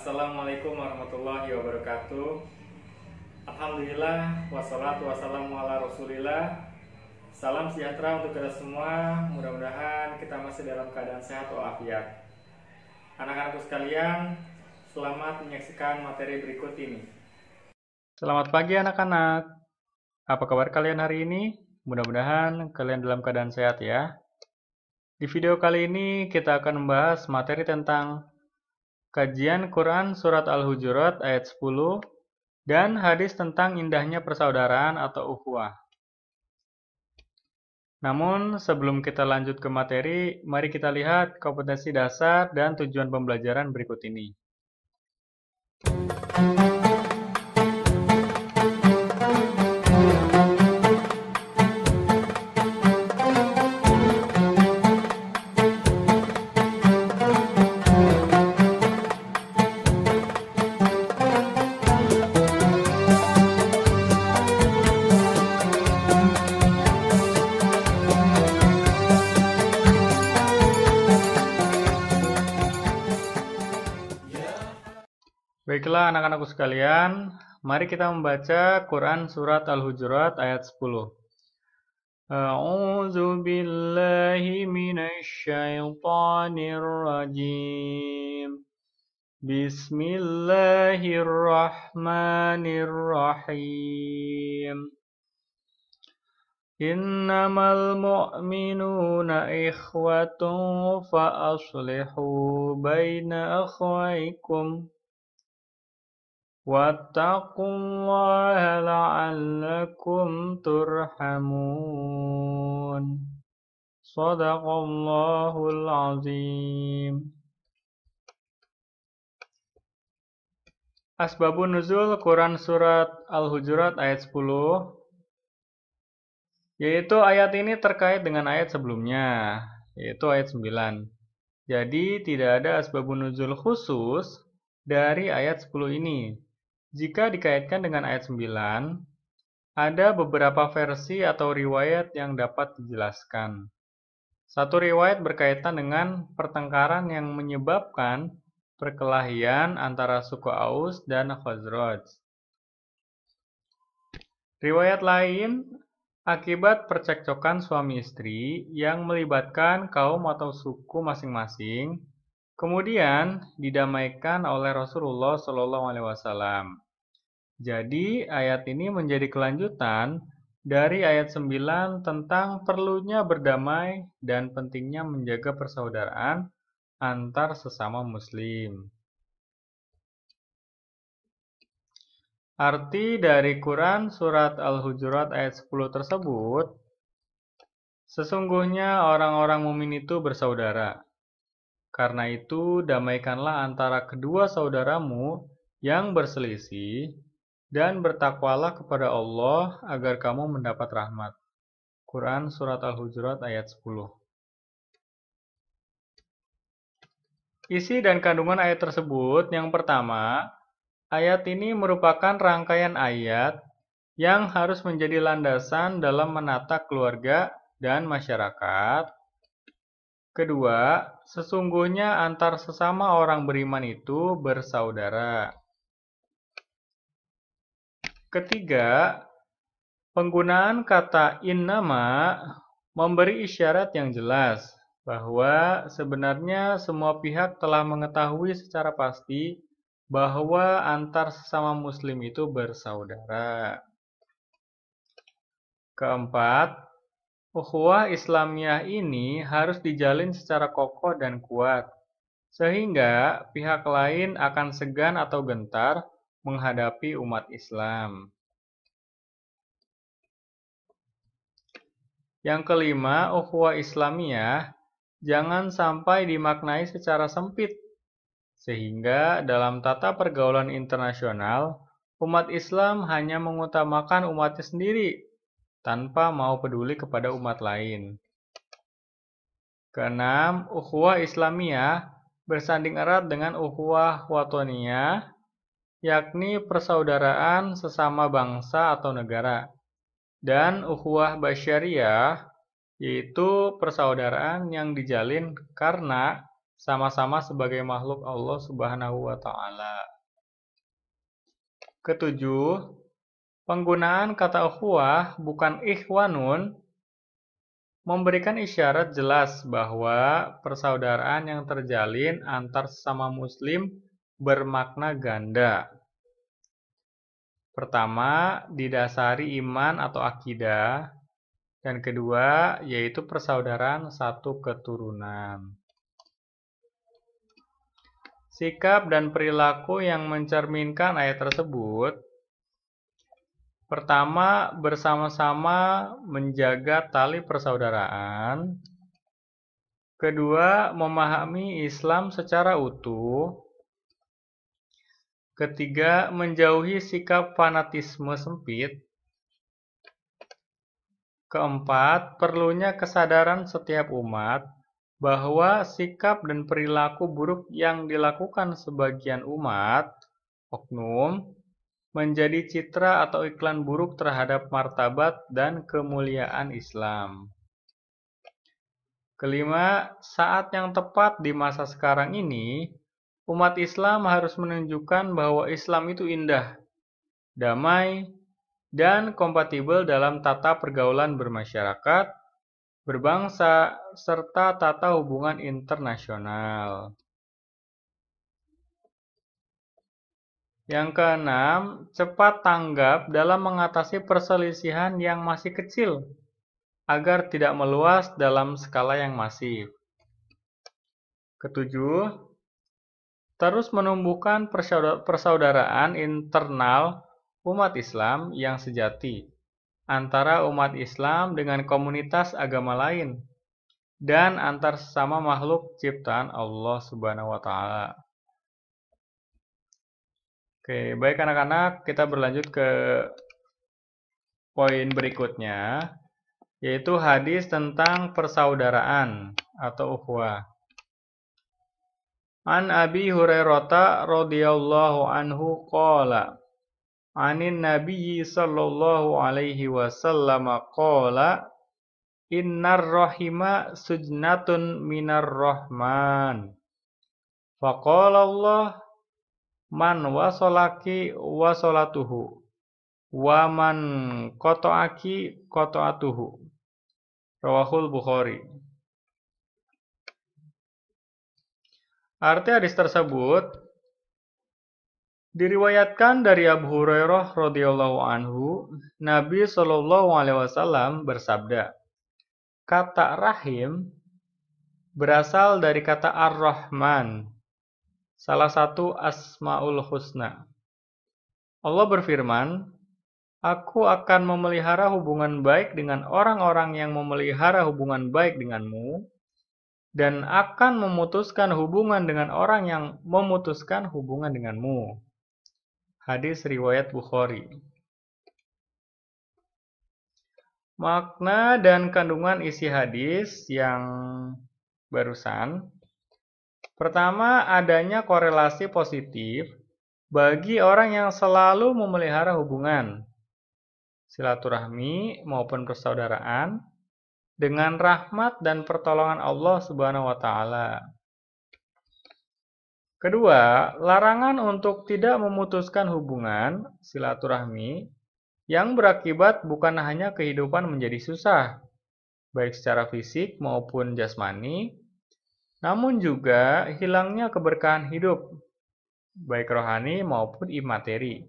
Assalamualaikum warahmatullahi wabarakatuh. Alhamdulillah, wassalatu wassalamu ala rasulillah. Salam sejahtera untuk kita semua. Mudah-mudahan kita masih dalam keadaan sehat walafiat. Anak-anakku sekalian, selamat menyaksikan materi berikut ini. Selamat pagi anak-anak. Apa kabar kalian hari ini? Mudah-mudahan kalian dalam keadaan sehat ya. Di video kali ini kita akan membahas materi tentang kajian Quran Surat Al-Hujurat ayat 10 dan hadis tentang indahnya persaudaraan atau ukhuwah. Namun sebelum kita lanjut ke materi, mari kita lihat kompetensi dasar dan tujuan pembelajaran berikut ini. Baiklah anak-anakku sekalian, mari kita membaca Quran Surat Al-Hujurat ayat 10. A'udzu billahi minasy syaithanir rajim. Bismillahirrahmanirrahim. Innamal mu'minuna ikhwatun fa aslihu baina akhwaykum. Wattaqullaha la'allakum turhamun. Shadaqallahul azim. Asbabun nuzul Quran Surat Al-Hujurat ayat 10, yaitu ayat ini terkait dengan ayat sebelumnya, yaitu ayat 9. Jadi tidak ada asbabun nuzul khusus dari ayat 10 ini. Jika dikaitkan dengan ayat 9, ada beberapa versi atau riwayat yang dapat dijelaskan. Satu riwayat berkaitan dengan pertengkaran yang menyebabkan perkelahian antara suku Aus dan Khazraj. Riwayat lain akibat percekcokan suami istri yang melibatkan kaum atau suku masing-masing, kemudian didamaikan oleh Rasulullah SAW. Jadi ayat ini menjadi kelanjutan dari ayat 9 tentang perlunya berdamai dan pentingnya menjaga persaudaraan antar sesama muslim. Arti dari Quran Surat Al-Hujurat ayat 10 tersebut, sesungguhnya orang-orang mukmin itu bersaudara. Karena itu, damaikanlah antara kedua saudaramu yang berselisih, dan bertakwalah kepada Allah agar kamu mendapat rahmat. Quran Surat Al-Hujurat ayat 10. Isi dan kandungan ayat tersebut, yang pertama, ayat ini merupakan rangkaian ayat yang harus menjadi landasan dalam menata keluarga dan masyarakat. Kedua, sesungguhnya antar sesama orang beriman itu bersaudara. Ketiga, penggunaan kata innama memberi isyarat yang jelas bahwa sebenarnya semua pihak telah mengetahui secara pasti bahwa antar sesama muslim itu bersaudara. Keempat, ukhuwah Islamiyah ini harus dijalin secara kokoh dan kuat, sehingga pihak lain akan segan atau gentar menghadapi umat Islam. Yang kelima, ukhuwah Islamiyah jangan sampai dimaknai secara sempit, sehingga dalam tata pergaulan internasional, umat Islam hanya mengutamakan umatnya sendiri, tanpa mau peduli kepada umat lain. Keenam, ukhuwah Islamiyah bersanding erat dengan ukhuwah watoniyah, yakni persaudaraan sesama bangsa atau negara, dan ukhuwah basyariyah, yaitu persaudaraan yang dijalin karena sama-sama sebagai makhluk Allah Subhanahu wa taala. Ketujuh, penggunaan kata ukhuwah bukan ikhwanun memberikan isyarat jelas bahwa persaudaraan yang terjalin antar sesama muslim bermakna ganda. Pertama, didasari iman atau akidah, dan kedua, yaitu persaudaraan satu keturunan. Sikap dan perilaku yang mencerminkan ayat tersebut. Pertama, bersama-sama menjaga tali persaudaraan. Kedua, memahami Islam secara utuh. Ketiga, menjauhi sikap fanatisme sempit. Keempat, perlunya kesadaran setiap umat bahwa sikap dan perilaku buruk yang dilakukan sebagian umat, oknum, menjadi citra atau iklan buruk terhadap martabat dan kemuliaan Islam. Kelima, saat yang tepat di masa sekarang ini, umat Islam harus menunjukkan bahwa Islam itu indah, damai, dan kompatibel dalam tata pergaulan bermasyarakat, berbangsa, serta tata hubungan internasional. Yang keenam, cepat tanggap dalam mengatasi perselisihan yang masih kecil, agar tidak meluas dalam skala yang masif. Ketujuh, terus menumbuhkan persaudaraan internal umat Islam yang sejati antara umat Islam dengan komunitas agama lain dan antar sesama makhluk ciptaan Allah Subhanahu wa taala. Oke, baik anak-anak, kita berlanjut ke poin berikutnya, yaitu hadis tentang persaudaraan atau ukhuwah. An Abi Hurairah radhiyallahu anhu qala Anin Nabiyyi sallallahu alaihi wasallam qala Innar rahima sujnatun minar rahman. Faqala Allah man wasolaki wasolatuhu wa man qata'aki qata'atuhu. Rawahul Bukhari. Arti hadis tersebut diriwayatkan dari Abu Hurairah radhiyallahu anhu, Nabi Shallallahu alaihi wasallam bersabda, kata rahim berasal dari kata Ar-Rahman, salah satu Asmaul Husna. Allah berfirman, Aku akan memelihara hubungan baik dengan orang-orang yang memelihara hubungan baik denganmu, dan akan memutuskan hubungan dengan orang yang memutuskan hubungan denganmu. Hadis riwayat Bukhari. Makna dan kandungan isi hadis yang barusan. Pertama, adanya korelasi positif bagi orang yang selalu memelihara hubungan silaturahmi maupun persaudaraan dengan rahmat dan pertolongan Allah Subhanahu wa taala. Kedua, larangan untuk tidak memutuskan hubungan silaturahmi yang berakibat bukan hanya kehidupan menjadi susah, baik secara fisik maupun jasmani, namun juga hilangnya keberkahan hidup, baik rohani maupun imateri.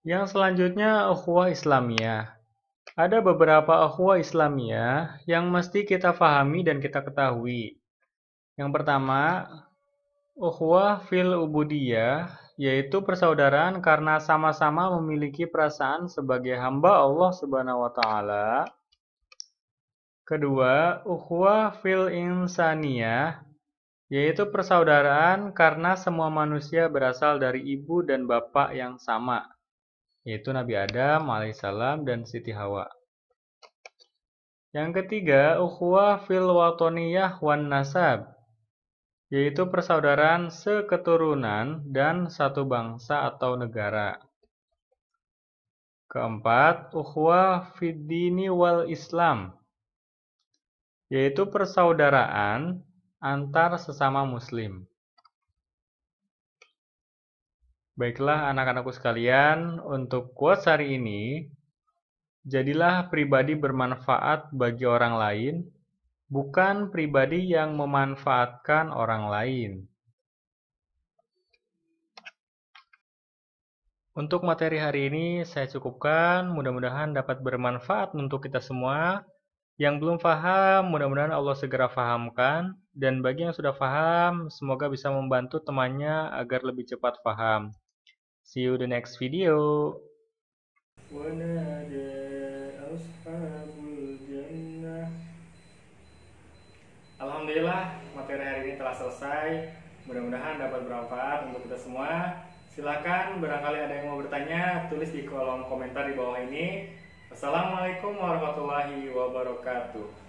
Yang selanjutnya, ukhuwah Islamiyah. Ada beberapa ukhuwah Islamiyah yang mesti kita pahami dan kita ketahui. Yang pertama, ukhuwah fil ubudiyah, yaitu persaudaraan karena sama-sama memiliki perasaan sebagai hamba Allah Subhanahu wa taala. Kedua, ukhuwah fil insaniyah, yaitu persaudaraan karena semua manusia berasal dari ibu dan bapak yang sama, yaitu Nabi Adam alaihissalam dan Siti Hawa. Yang ketiga, ukhuwah fil watoniyah wan nasab, yaitu persaudaraan seketurunan dan satu bangsa atau negara. Keempat, ukhuwah fid dini wal Islam, yaitu persaudaraan antar sesama muslim. Baiklah anak-anakku sekalian, untuk quotes hari ini, jadilah pribadi bermanfaat bagi orang lain, bukan pribadi yang memanfaatkan orang lain. Untuk materi hari ini saya cukupkan, mudah-mudahan dapat bermanfaat untuk kita semua. Yang belum paham, mudah-mudahan Allah segera fahamkan. Dan bagi yang sudah paham, semoga bisa membantu temannya agar lebih cepat paham. See you the next video. Alhamdulillah, materi hari ini telah selesai. Mudah-mudahan dapat bermanfaat untuk kita semua. Silakan, barangkali ada yang mau bertanya, tulis di kolom komentar di bawah ini. Wassalamualaikum warahmatullahi wabarakatuh.